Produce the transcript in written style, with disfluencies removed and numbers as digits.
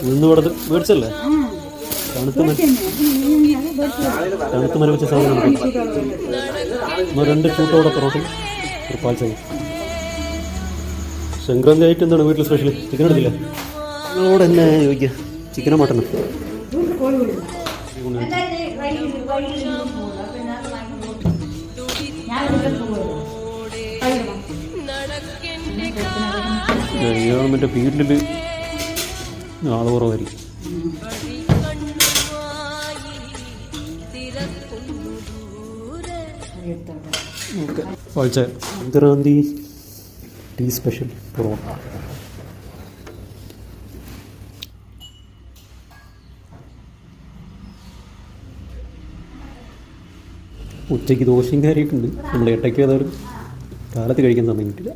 നിന്ന് കൊടുത്ത് മേടിച്ചല്ലേ? തണുത്ത മരം വെച്ച സാധനം 2 ചൂട്ടോടെ പൊറോട്ടയും ഒരു പാൽ ചായ. സംക്രാന്തി ആയിട്ട് എന്താണ് വീട്ടിൽ സ്പെഷ്യൽ? ചിക്കൻ എടുത്തില്ല? നിങ്ങളോട് എന്നെ ചോദിക്കുക, ചിക്കനോ മട്ടനോ? മറ്റേ ഫീൽഡിൽ ആള് കുറവായിരിക്കും. ഓക്കെ, പാൽച്ചായ. Sankranti tea special porotta. ഉച്ചയ്ക്ക് ദോശയും കാര്യമൊക്കെ ഉണ്ട്. നമ്മൾ ഇടയ്ക്ക് ഏതായാലും കാലത്ത് കഴിക്കാൻ സമയം കിട്ടില്ല.